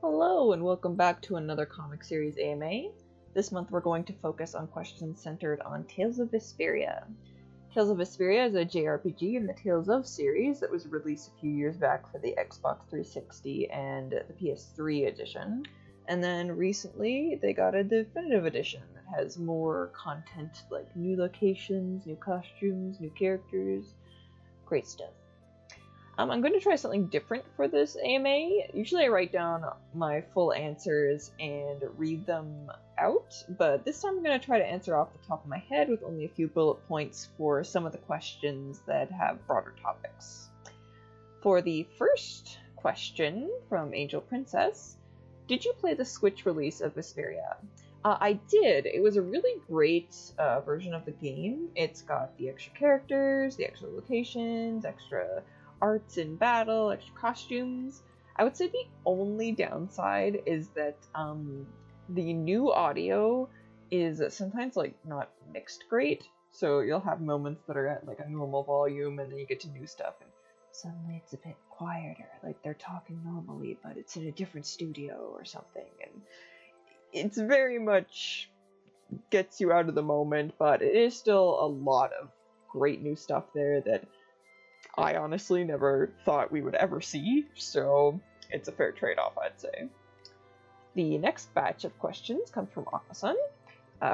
Hello and welcome back to another comic series AMA. This month we're going to focus on questions centered on Tales of Vesperia. Tales of Vesperia is a JRPG in the Tales of series that was released a few years back for the Xbox 360 and the PS3 edition. And then recently they got a definitive edition that has more content like new locations, new costumes, new characters. Great stuff. I'm going to try something different for this AMA. Usually I write down my full answers and read them out, but this time I'm going to try to answer off the top of my head with only a few bullet points for some of the questions that have broader topics. For the first question from Angel Princess, did you play the Switch release of Vesperia? I did. It was a really great version of the game. It's got the extra characters, the extra locations, extra arts in battle, extra costumes. I would say the only downside is that the new audio is sometimes not mixed great, so you'll have moments that are at a normal volume and then you get to new stuff and suddenly it's a bit quieter, like they're talking normally but it's in a different studio or something, and it's very much gets you out of the moment, but it is still a lot of great new stuff there that I honestly never thought we would ever see, so it's a fair trade-off, I'd say. The next batch of questions comes from Aqua-sun,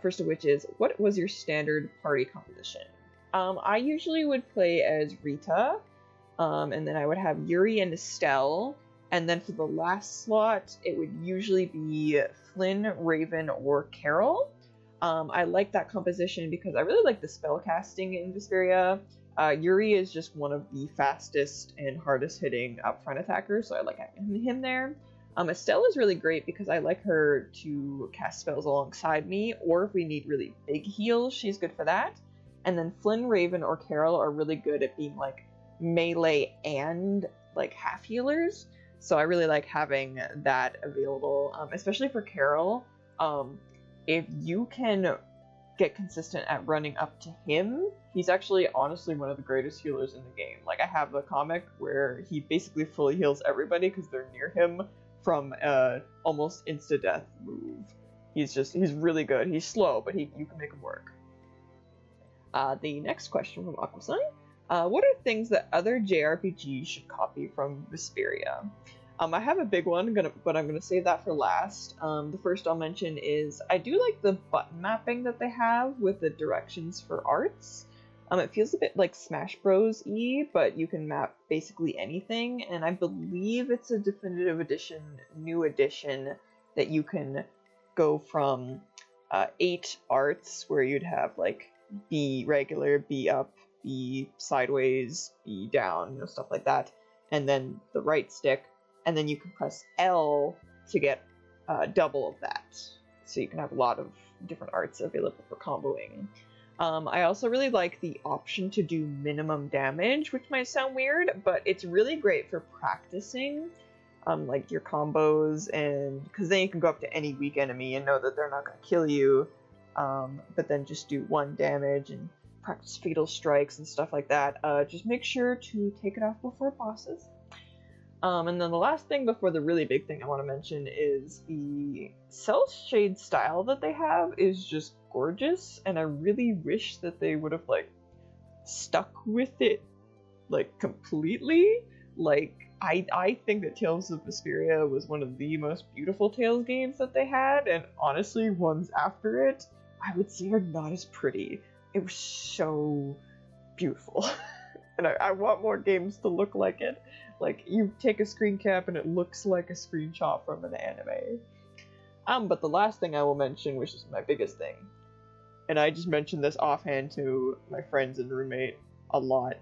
first of which is, what was your standard party composition? I usually would play as Rita, and then I would have Yuri and Estelle, and then for the last slot, it would usually be Flynn, Raven, or Carol. I like that composition because I really like the spell casting in Vesperia. Yuri is just one of the fastest and hardest hitting upfront attackers, so I like having him there. Estelle is really great because I like her to cast spells alongside me, or if we need really big heals, she's good for that. And then Flynn, Raven, or Carol are really good at being melee and half healers, so I really like having that available, especially for Carol. If you can get consistent at running up to him, he's actually honestly one of the greatest healers in the game. I have the comic where he basically fully heals everybody because they're near him from almost insta-death move. He's really good. He's slow, but you can make him work. The next question from Aqua-sun, what are things that other JRPGs should copy from Vesperia? I have a big one, but I'm going to save that for last. The first I'll mention is I do like the button mapping that they have with the directions for arts. It feels a bit like Smash Bros-y, but you can map basically anything, and I believe it's a definitive edition, new edition, that you can go from 8 arts, where you'd have B regular, B up, B sideways, B down, stuff like that, and then the right stick, and then you can press L to get double of that. So you can have a lot of different arts available for comboing. I also really like the option to do minimum damage, which might sound weird, but it's really great for practicing your combos, and because then you can go up to any weak enemy and know that they're not going to kill you, but then just do 1 damage and practice fatal strikes and stuff like that. Just make sure to take it off before bosses. And then the last thing before the really big thing I want to mention is the cell shade style that they have is just gorgeous, and I really wish that they would have stuck with it completely. I think that Tales of Vesperia was one of the most beautiful Tales games that they had, and honestly ones after it I would say are not as pretty. It was so beautiful. And I want more games to look like it. You take a screen cap and it looks like a screenshot from an anime. But the last thing I will mention, which is my biggest thing, and I just mentioned this offhand to my friends and roommate a lot,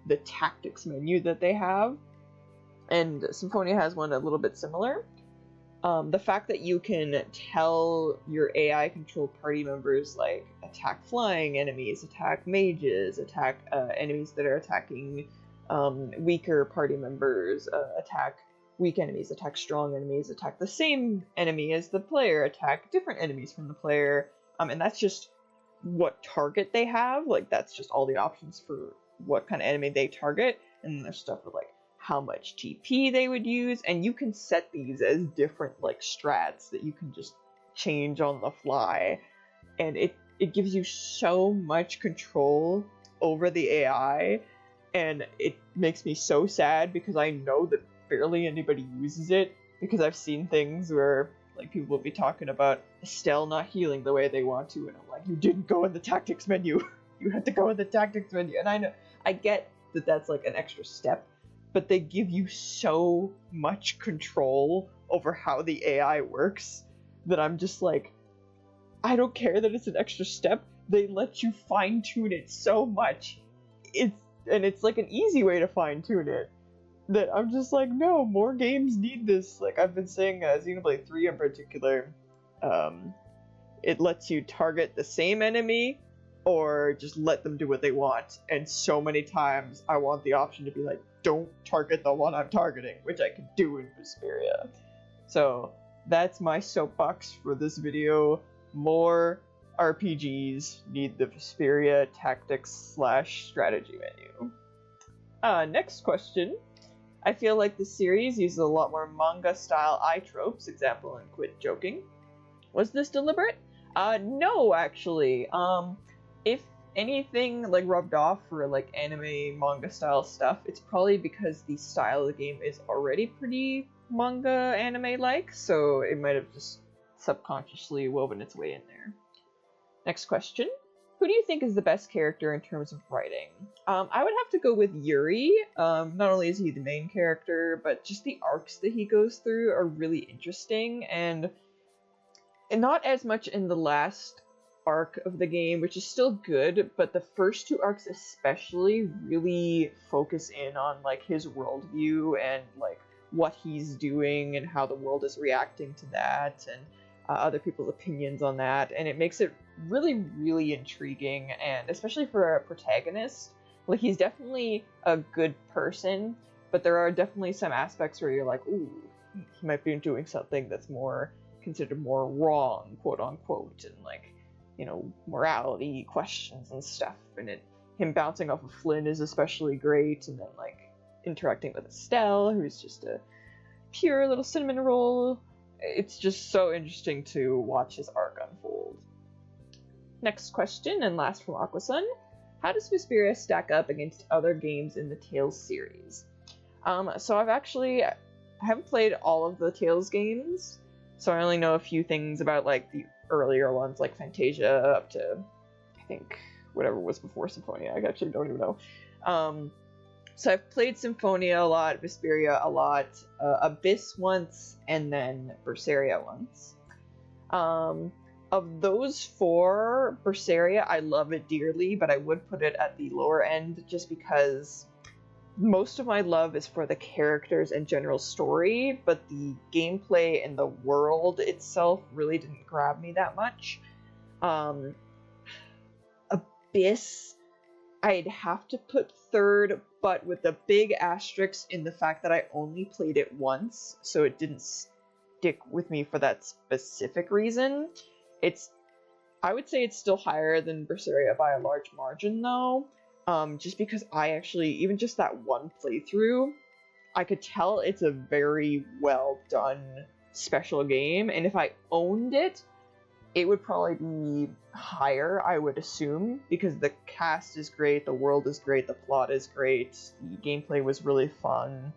the tactics menu that they have. And Symphonia has one a little bit similar. The fact that you can tell your AI-controlled party members, attack flying enemies, attack mages, attack enemies that are attacking weaker party members, attack weak enemies, attack strong enemies, attack the same enemy as the player, attack different enemies from the player, and that's just what target they have. That's just all the options for what kind of enemy they target, and there's stuff with how much TP they would use, and you can set these as different like strats that you can just change on the fly, and it gives you so much control over the AI, and it makes me so sad because I know that barely anybody uses it, because I've seen things where like people will be talking about Estelle not healing the way they want to, and I'm like, you didn't go in the tactics menu. You had to go in the tactics menu. And I get that that's like an extra step, but they give you so much control over how the AI works that I'm just like, I don't care that it's an extra step. They let you fine tune it so much. It's like an easy way to fine tune it, that I'm just like, no, more games need this. Like I've been saying, Xenoblade 3 in particular, it lets you target the same enemy or just let them do what they want. And so many times I want the option to be like, don't target the one I'm targeting, which I can do in Vesperia. So that's my soapbox for this video. More RPGs need the Vesperia tactics/strategy menu. Next question. I feel like the series uses a lot more manga-style eye tropes, example and quit joking. Was this deliberate? No, actually. If anything like rubbed off for like anime manga-style stuff, it's probably because the style of the game is already pretty manga anime-like, so it might have just subconsciously woven its way in there. Next question. Who do you think is the best character in terms of writing? I would have to go with Yuri. Not only is he the main character, but just the arcs that he goes through are really interesting, and not as much in the last arc of the game, which is still good, but the first two arcs especially really focus in on like his worldview and like what he's doing and how the world is reacting to that, and other people's opinions on that, and it makes it really, really intriguing, and especially for a protagonist, like he's definitely a good person, but there are definitely some aspects where you're like, ooh, he might be doing something that's more considered more wrong, quote unquote, and like, you know, morality questions and stuff, and him bouncing off of Flynn is especially great, and then like interacting with Estelle, who's just a pure little cinnamon roll. It's just so interesting to watch his arc unfold. Next question, and last from Aquasun. How does Vesperia stack up against other games in the Tales series? So I haven't played all of the Tales games, so I only know a few things about like the earlier ones, like Fantasia up to, I think, whatever was before Symphonia. I actually don't even know. So I've played Symphonia a lot, Vesperia a lot, Abyss once, and then Berseria once. Of those four, Berseria, I love it dearly, but I would put it at the lower end just because most of my love is for the characters and general story, but the gameplay and the world itself really didn't grab me that much. Abyss, I'd have to put third, but with a big asterisk in the fact that I only played it once, so it didn't stick with me for that specific reason. I would say it's still higher than Berseria by a large margin, though, just because I actually, even just that one playthrough, I could tell it's a very well done special game, and if I owned it, it would probably be higher, I would assume, because the cast is great, the world is great, the plot is great, the gameplay was really fun.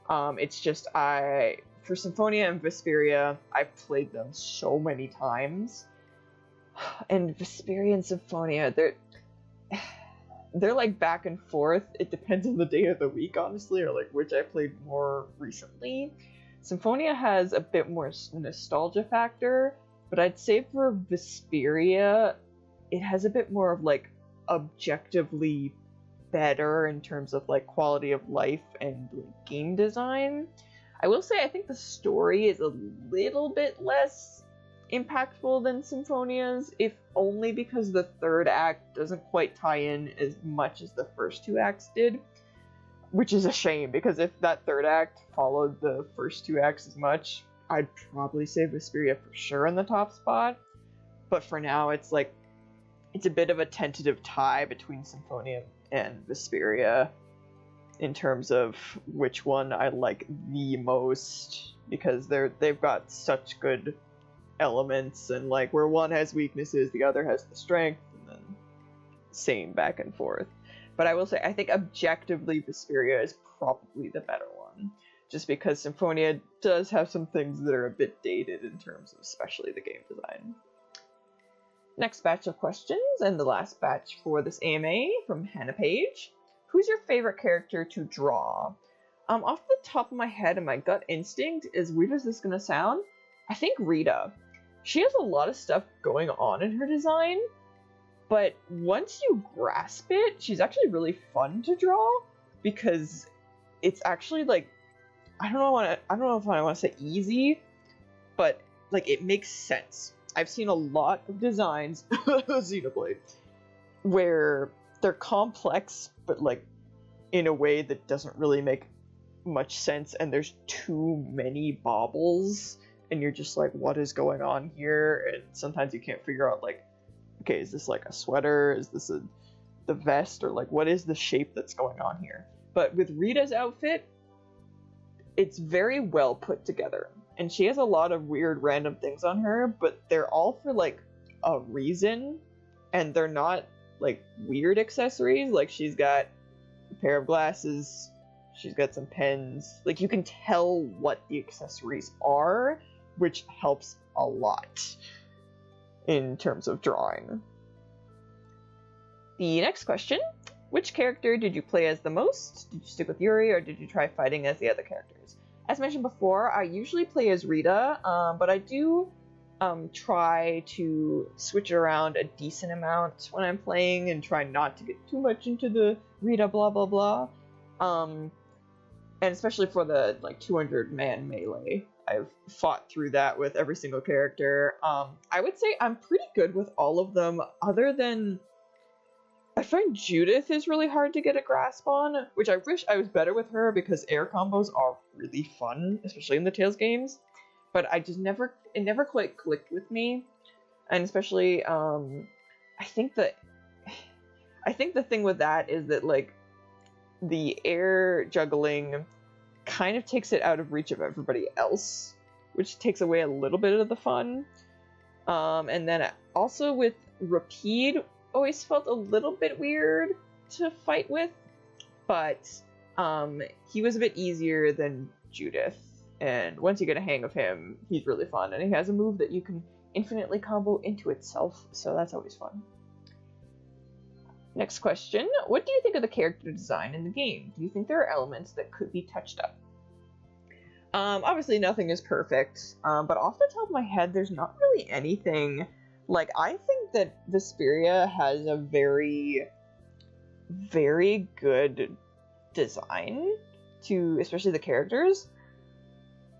It's just, for Symphonia and Vesperia, I've played them so many times, and Vesperia and Symphonia, they're like back and forth. It depends on the day of the week, honestly, or like which I played more recently. Symphonia has a bit more nostalgia factor, but I'd say for Vesperia, it has a bit more of like objectively better in terms of like quality of life and like, game design. I will say I think the story is a little bit less impactful than Symphonia's, if only because the third act doesn't quite tie in as much as the first two acts did, which is a shame, because if that third act followed the first two acts as much, I'd probably say Vesperia for sure in the top spot. But for now, it's like, it's a bit of a tentative tie between Symphonia and Vesperia. in terms of which one I like the most, because they've got such good elements, and like where one has weaknesses, the other has the strength, and then same back and forth. But I will say, I think objectively Vesperia is probably the better one, just because Symphonia does have some things that are a bit dated in terms of especially the game design. Next batch of questions, and the last batch for this AMA from Hannah Page. Who's your favorite character to draw? Off the top of my head and my gut instinct, as weird as this is going to sound, I think Rita. She has a lot of stuff going on in her design, but once you grasp it, she's actually really fun to draw, because it's actually like, I don't know if I want to say easy, but like it makes sense. I've seen a lot of designs Xenoblade where they're complex, but like in a way that doesn't really make much sense, and there's too many baubles, and you're just like, what is going on here? And sometimes you can't figure out, like, okay, is this like a sweater? Is this the vest? Or like, what is the shape that's going on here? But with Rita's outfit, it's very well put together. And she has a lot of weird random things on her, but they're all for like a reason, and they're not like weird accessories. Like she's got a pair of glasses, she's got some pens. Like you can tell what the accessories are, which helps a lot in terms of drawing. The next question, which character did you play as the most? Did you stick with Yuri, or did you try fighting as the other characters? As mentioned before, I usually play as Rita, but I do try to switch it around a decent amount when I'm playing and try not to get too much into the Rita blah blah blah. And especially for the like 200-man melee, I've fought through that with every single character. I would say I'm pretty good with all of them, other than I find Judith is really hard to get a grasp on, which I wish I was better with her, because air combos are really fun, especially in the Tales games. But it never quite clicked with me, and especially I think the thing with that is that like the air juggling kind of takes it out of reach of everybody else, which takes away a little bit of the fun. And then also with Rapide, always felt a little bit weird to fight with, but he was a bit easier than Judith, and once you get a hang of him, he's really fun, and he has a move that you can infinitely combo into itself, so that's always fun. Next question, what do you think of the character design in the game? Do you think there are elements that could be touched up? Obviously nothing is perfect, but off the top of my head, there's not really anything. Like, I think that Vesperia has a very, very good design to, especially the characters.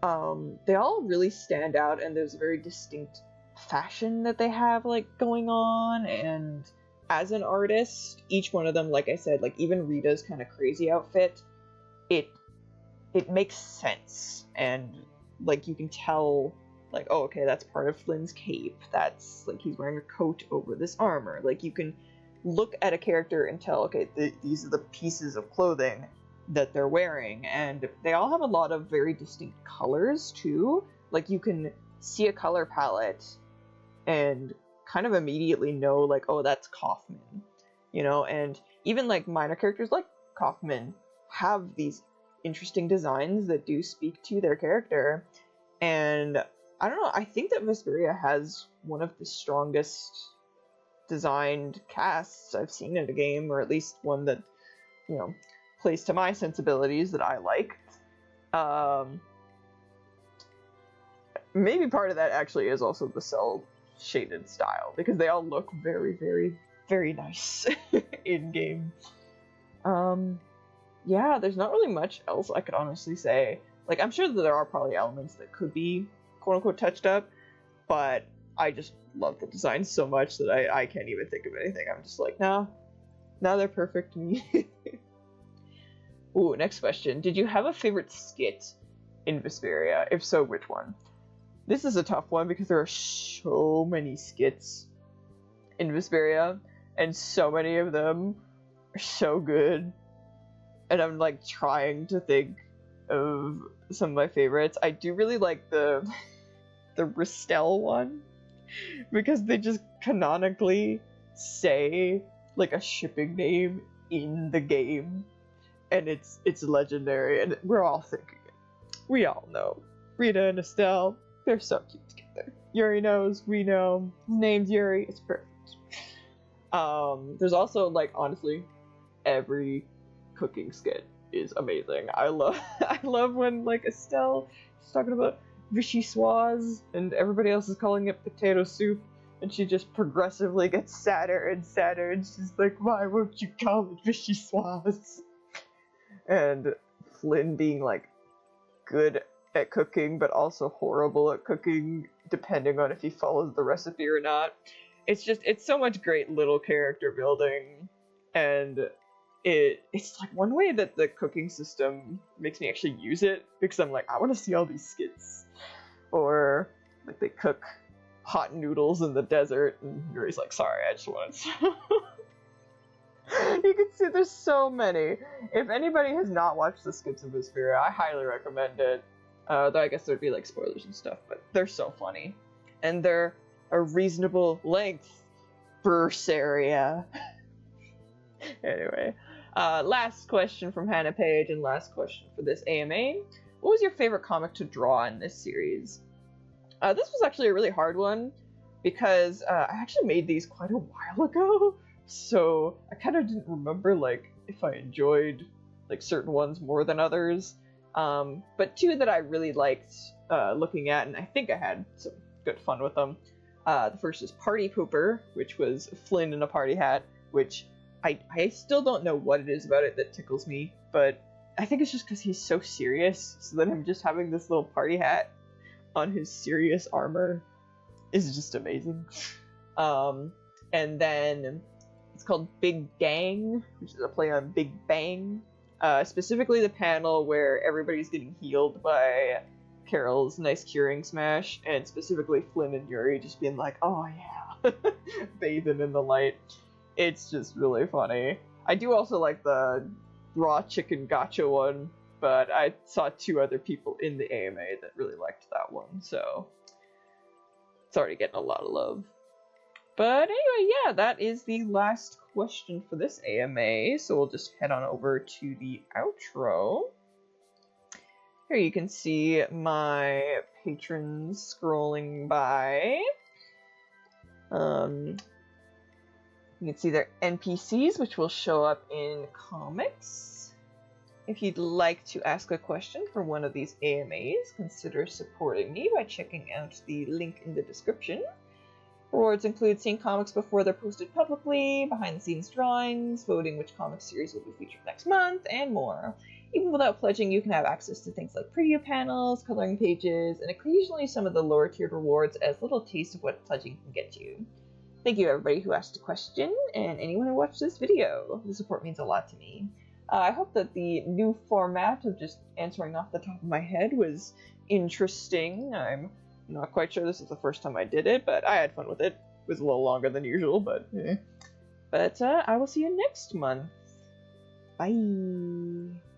They all really stand out, and there's a very distinct fashion that they have, like, going on, and as an artist, each one of them, like I said, like, even Rita's kind of crazy outfit, it makes sense, and, like, you can tell, like, oh, okay, that's part of Flynn's cape, that's, like, he's wearing a coat over this armor, like, you can look at a character and tell, okay, these are the pieces of clothing that they're wearing, and they all have a lot of very distinct colors, too. Like, you can see a color palette and kind of immediately know, like, oh, that's Kaufman, you know, and even, like, minor characters like Kaufman have these interesting designs that do speak to their character, and I don't know, I think that Vesperia has one of the strongest designed casts I've seen in a game, or at least one that, you know, plays to my sensibilities that I like. Maybe part of that actually is also the cell shaded style, because they all look very, very, very nice in game. Yeah, there's not really much else I could honestly say. Like, I'm sure that there are probably elements that could be quote-unquote touched up, but I just love the design so much that I can't even think of anything. I'm just like, nah, they're perfect to me. Ooh, next question. Did you have a favorite skit in Vesperia? If so, which one? This is a tough one because there are so many skits in Vesperia, and so many of them are so good. and I'm like trying to think of some of my favorites. I do really like the Ristel one, because they just canonically say like a shipping name in the game, and it's legendary, and we're all thinking it. We all know Rita and Estelle, they're so cute together. Yuri knows, we know, his name's Yuri, it's perfect. There's also, like, honestly, every cooking skit is amazing. I love when, like, Estelle is talking about vichyssoise and everybody else is calling it potato soup, and she just progressively gets sadder and sadder, and she's like, why won't you call it vichyssoise? And Flynn being, like, good at cooking, but also horrible at cooking, depending on if he follows the recipe or not. It's so much great little character building, and it's like one way that the cooking system makes me actually use it, because I'm like, I want to see all these skits. Or like they cook hot noodles in the desert, and Yuri's like, sorry, I just wanted some. You can see there's so many. If anybody has not watched the skits of Vesperia, I highly recommend it. Though I guess there'd be like spoilers and stuff, but they're so funny. And they're a reasonable length. Vesperia. Anyway, last question from Hannah Page, and last question for this AMA. What was your favorite comic to draw in this series? This was actually a really hard one, because I actually made these quite a while ago, so I kind of didn't remember like if I enjoyed like certain ones more than others. But two that I really liked looking at, and I think I had some good fun with them. The first is Party Pooper, which was Flynn in a party hat, which I still don't know what it is about it that tickles me, but I think it's just because he's so serious, so that him just having this little party hat on his serious armor is just amazing. And then it's called Big Gang, which is a play on Big Bang. Specifically the panel where everybody's getting healed by Carol's nice curing smash, and specifically Flynn and Yuri just being like, oh yeah, bathing in the light. It's just really funny. I do also like the raw chicken gotcha one, but I saw two other people in the AMA that really liked that one, so it's already getting a lot of love. But anyway, yeah, that is the last question for this AMA, so we'll just head on over to the outro. Here you can see my patrons scrolling by. You can see their NPCs, which will show up in comics. If you'd like to ask a question for one of these AMAs, consider supporting me by checking out the link in the description. Rewards include seeing comics before they're posted publicly, behind-the-scenes drawings, voting which comic series will be featured next month, and more. Even without pledging, you can have access to things like preview panels, coloring pages, and occasionally some of the lower-tiered rewards as little taste of what pledging can get you. Thank you everybody who asked a question, and anyone who watched this video. The support means a lot to me. I hope that the new format of just answering off the top of my head was interesting. I'm not quite sure this is the first time I did it, but I had fun with it. It was a little longer than usual, but eh. But I will see you next month. Bye!